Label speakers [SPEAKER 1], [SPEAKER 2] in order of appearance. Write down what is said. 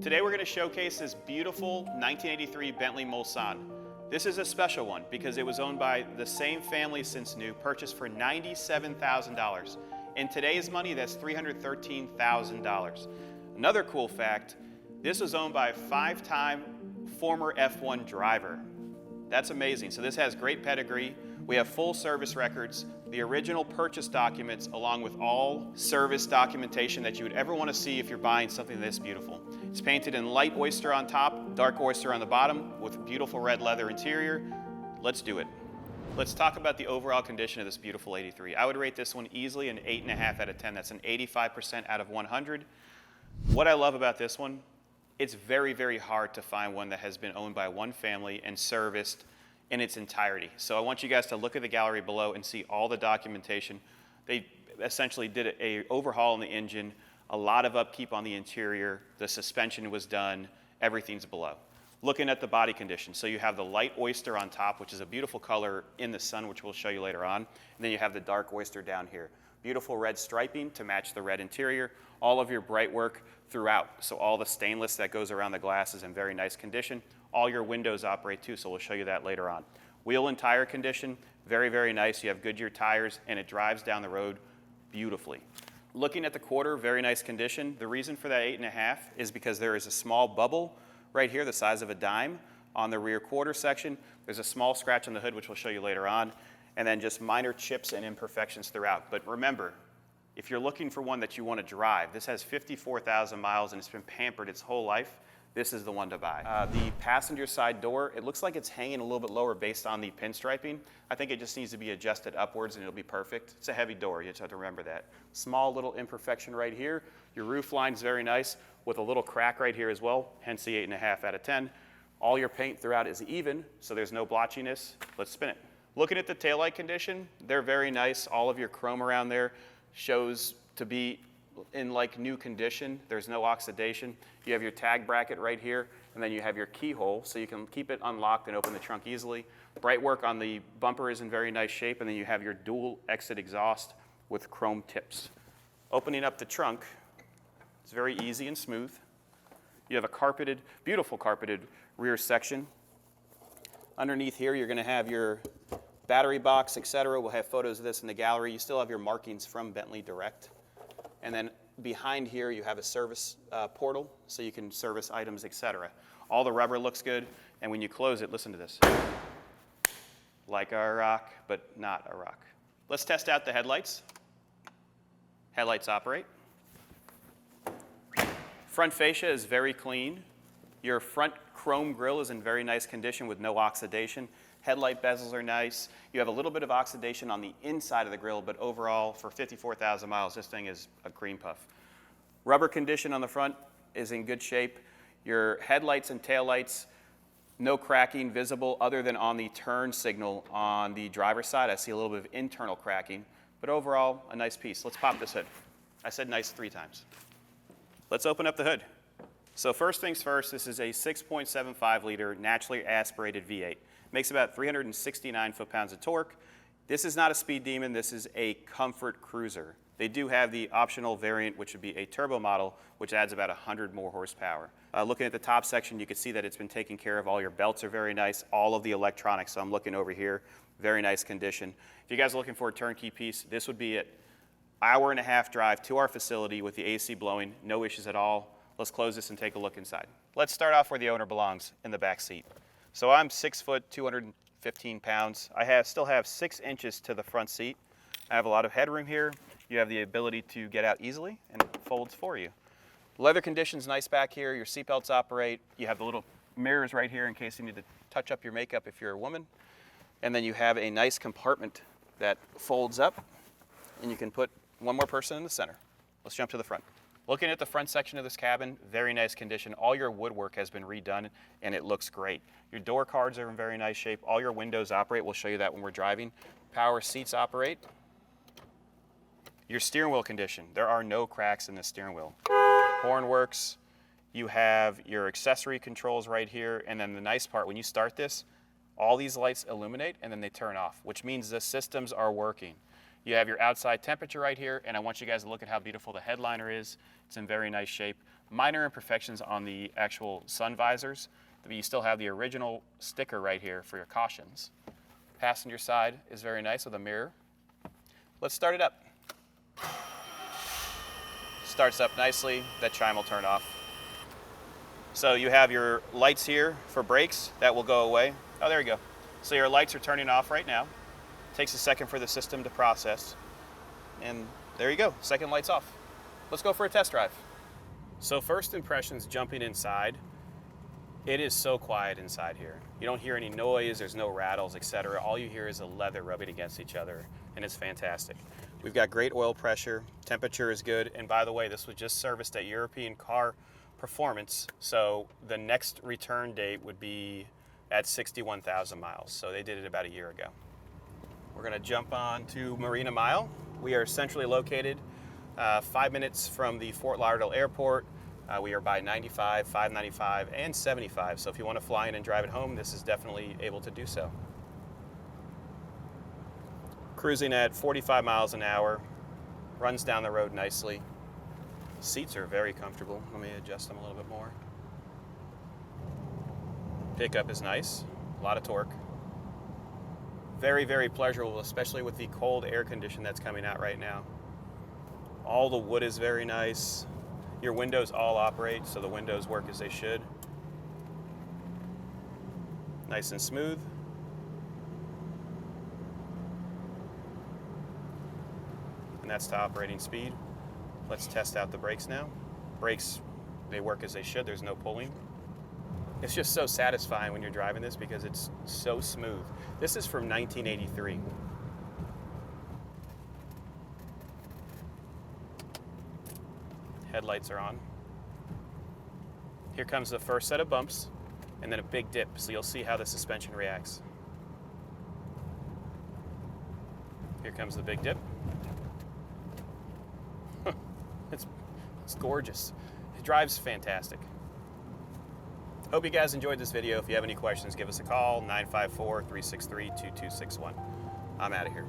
[SPEAKER 1] Today we're going to showcase this beautiful 1983 Bentley Mulsanne. This is a special one because it was owned by the same family since new, purchased for $97,000. In today's money, that's $313,000. Another cool fact, this was owned by a 5-time former F1 driver. That's amazing. So this has great pedigree. We have full service records, the original purchase documents, along with all service documentation that you would ever want to see if you're buying something this beautiful. It's painted in light oyster on top, dark oyster on the bottom, with beautiful red leather interior. Let's do it. Let's talk about the overall condition of this beautiful 83. I would rate this one easily an 8.5 out of 10. That's an 85% out of 100. What I love about this one, it's very, very hard to find one that has been owned by one family and serviced in its entirety. So I want you guys to look at the gallery below and see all the documentation. They essentially did an overhaul in the engine, a lot of upkeep on the interior, the suspension was done, everything's below. Looking at the body condition, so you have the light oyster on top, which is a beautiful color in the sun, which we'll show you later on, and then you have the dark oyster down here. Beautiful red striping to match the red interior, all of your bright work throughout, so all the stainless that goes around the glass is in very nice condition. All your windows operate too, so we'll show you that later on. Wheel and tire condition, very, very nice. You have Goodyear tires, and it drives down the road beautifully. Looking at the quarter, very nice condition. The reason for that 8.5 is because there is a small bubble right here, the size of a dime, on the rear quarter section. There's a small scratch on the hood, which we'll show you later on, and then just minor chips and imperfections throughout. But remember, if you're looking for one that you want to drive, this has 54,000 miles and it's been pampered its whole life. This is the one to buy. The passenger side door, it looks like it's hanging a little bit lower based on the pinstriping. I think it just needs to be adjusted upwards and it'll be perfect. It's a heavy door, you just have to remember that. Small little imperfection right here. Your roof line's very nice with a little crack right here as well, hence the 8.5 out of 10. All your paint throughout is even, so there's no blotchiness. Let's spin it. Looking at the taillight condition, they're very nice. All of your chrome around there shows to be in like new condition. There's no oxidation. You have your tag bracket right here, and then you have your keyhole, so you can keep it unlocked and open the trunk easily. Bright work on the bumper is in very nice shape, and then you have your dual exit exhaust with chrome tips. Opening up the trunk, it's very easy and smooth. You have a carpeted, beautiful carpeted rear section. Underneath here, you're going to have your battery box, etc. We'll have photos of this in the gallery. You still have your markings from Bentley Direct. And then behind here, you have a service portal, so you can service items, etc. All the rubber looks good, and when you close it, listen to this. Like a rock, but not a rock. Let's test out the headlights. Headlights operate. Front fascia is very clean. Your front chrome grille is in very nice condition with no oxidation. Headlight bezels are nice. You have a little bit of oxidation on the inside of the grille, but overall, for 54,000 miles, this thing is a cream puff. Rubber condition on the front is in good shape. Your headlights and taillights, no cracking visible other than on the turn signal on the driver's side. I see a little bit of internal cracking, but overall, a nice piece. Let's pop this hood. I said nice 3 times. Let's open up the hood. So first things first, this is a 6.75 liter naturally aspirated V8. Makes about 369 foot-pounds of torque. This is not a speed demon, this is a comfort cruiser. They do have the optional variant, which would be a turbo model, which adds about 100 more horsepower. Looking at the top section, you can see that it's been taken care of. All your belts are very nice, all of the electronics, so I'm looking over here, very nice condition. If you guys are looking for a turnkey piece, this would be it. Hour-and-a-half drive to our facility with the AC blowing, no issues at all. Let's close this and take a look inside. Let's start off where the owner belongs, in the back seat. So I'm 6 foot, 215 pounds. I still have 6 inches to the front seat. I have a lot of headroom here. You have the ability to get out easily, and it folds for you. Leather condition's nice back here. Your seatbelts operate. You have the little mirrors right here in case you need to touch up your makeup if you're a woman. And then you have a nice compartment that folds up, and you can put one more person in the center. Let's jump to the front. Looking at the front section of this cabin, very nice condition. All your woodwork has been redone and it looks great. Your door cards are in very nice shape. All your windows operate. We'll show you that when we're driving. Power seats operate. Your steering wheel condition, there are no cracks in the steering wheel. Horn works. You have your accessory controls right here. And then the nice part, when you start this, all these lights illuminate and then they turn off, which means the systems are working. You have your outside temperature right here, and I want you guys to look at how beautiful the headliner is. It's in very nice shape. Minor imperfections on the actual sun visors, but you still have the original sticker right here for your cautions. Passenger side is very nice with a mirror. Let's start it up. Starts up nicely, that chime will turn off. So you have your lights here for brakes, that will go away. Oh, there you go. So your lights are turning off right now. Takes a second for the system to process. And there you go, second light's off. Let's go for a test drive. So first impressions jumping inside, it is so quiet inside here. You don't hear any noise, there's no rattles, etc. All you hear is the leather rubbing against each other, and it's fantastic. We've got great oil pressure, temperature is good, and by the way, this was just serviced at European Car Performance, so the next return date would be at 61,000 miles, so they did it about a year ago. We're going to jump on to Marina Mile. We are centrally located 5 minutes from the Fort Lauderdale Airport. We are by 95, 595, and 75. So if you want to fly in and drive it home, this is definitely able to do so. Cruising at 45 miles an hour, runs down the road nicely. Seats are very comfortable. Let me adjust them a little bit more. Pickup is nice, a lot of torque. Very, very pleasurable, especially with the cold air condition that's coming out right now. All the wood is very nice. Your windows all operate, so the windows work as they should. Nice and smooth. And that's to operating speed. Let's test out the brakes now. Brakes, they work as they should. There's no pulling. It's just so satisfying when you're driving this because it's so smooth. This is from 1983. Headlights are on. Here comes the first set of bumps and then a big dip, so you'll see how the suspension reacts. Here comes the big dip. It's gorgeous. It drives fantastic. Hope you guys enjoyed this video. If you have any questions, give us a call, 954-363-2261. I'm out of here.